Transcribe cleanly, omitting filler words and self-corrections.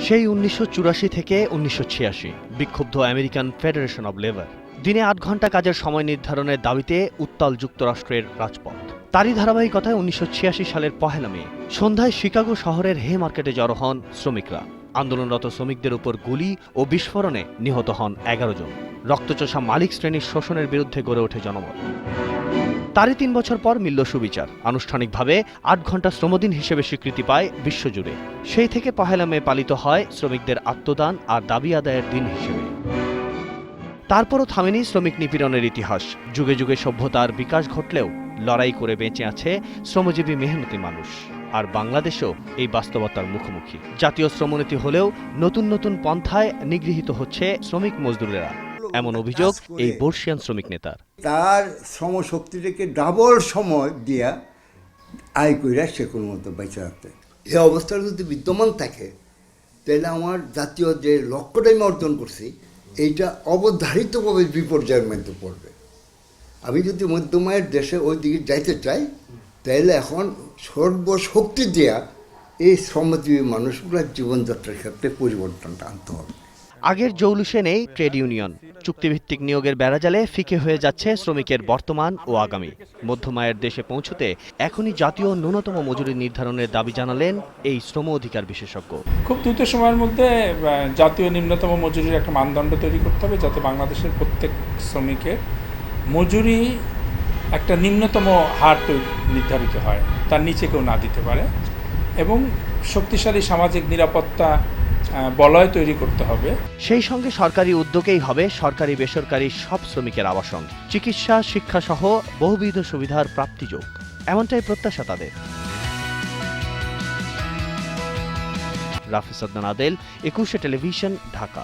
সেই ১৯৮৪ থেকে ১৯৮৬ বিক্ষুব্ধ আমেরিকান ফেডারেশন অব লেবার। দিনে ৮ ঘণ্টা কাজের সময় নির্ধারণের দাবিতে উত্তাল যুক্তরাষ্ট্রের রাজপথ। তারই ধারাবাহিকতায় ১৯৮৬ সালের ১ মে সন্ধ্যায় শিকাগো শহরের হে মার্কেটে জড়ো হন শ্রমিকরা। আন্দোলনরত শ্রমিকদের উপর গুলি ও বিস্ফোরণে নিহত হন ১১ জন। রক্তচোষা মালিক শ্রেণীর শোষণের বিরুদ্ধে গড়ে ওঠে জনমত। তারই ৩ বছর পর মিলল সুবিচার। আনুষ্ঠানিকভাবে ৮ ঘণ্টা শ্রমদিন হিসেবে স্বীকৃতি পায় বিশ্বজুড়ে। সেই থেকে ১ মে পালিত হয় শ্রমিকদের আত্মদান আর দাবি আদায়ের দিন হিসেবে। তারপরও থামেনি শ্রমিক নিপীড়নের ইতিহাস। যুগে যুগে সভ্যতার বিকাশ ঘটলেও লড়াই করে বেঁচে আছে শ্রমজীবী মেহনতি মানুষ। আর বাংলাদেশও এই বাস্তবতার মুখোমুখি। জাতীয় শ্রমনীতি হলেও নতুন নতুন পন্থায় নিগৃহীত হচ্ছে শ্রমিক মজদুরেরা, এমন অভিযোগ এই বর্ষিয়ান শ্রমিক নেতার। তার শ্রমশক্তিটাকে ডাবল সময় দিয়া আয় কইরা সে কোনো মতো বেঁচে রাখতে। এই অবস্থাটা যদি বিদ্যমান থাকে তাহলে আমার জাতীয় যে লক্ষ্যটা আমি অর্জন করছি এইটা অবধারিতভাবে বিপর্যয়ের মধ্যে পড়বে। আমি যদি মধ্যমায়ের দেশে ওই দিকে যাইতে চাই তাহলে এখন সর্বশক্তি দেয়া এই শ্রমজীবী মানুষগুলোর জীবনযাত্রার ক্ষেত্রে পরিবর্তনটা আনতে হবে। আগের জৌলুসে নেই ট্রেড ইউনিয়ন। চুক্তিভিত্তিক নিয়োগের বেড়াজালে ফিকে হয়ে যাচ্ছে শ্রমিকের বর্তমান ও আগামী। মধ্যমায়ের দেশে পৌঁছতে এখনই জাতীয় ন্যূনতম মজুরি নির্ধারণের দাবি জানালেন এই শ্রম অধিকার বিশেষজ্ঞ। খুব দ্রুত সময়ের মধ্যে জাতীয় নিম্নতম মজুরির একটা মানদণ্ড তৈরি করতে হবে, যাতে বাংলাদেশের প্রত্যেক শ্রমিকের মজুরি একটা নিম্নতম হার নির্ধারিত হয়, তার নিচে কেউ না দিতে পারে, এবং শক্তিশালী সামাজিক নিরাপত্তা বলয় তৈরি করতে হবে। সেই সঙ্গে সরকারি উদ্যোগেই হবে সরকারি বেসরকারি সব শ্রমিকের আবাসন, চিকিৎসা, শিক্ষা সহ বহুবিধ সুবিধার প্রাপ্তিযোগ, এমনটাই প্রত্যাশা তাদের। রাফিজ আদনান আদেল, ২১শে টেলিভিশন, ঢাকা।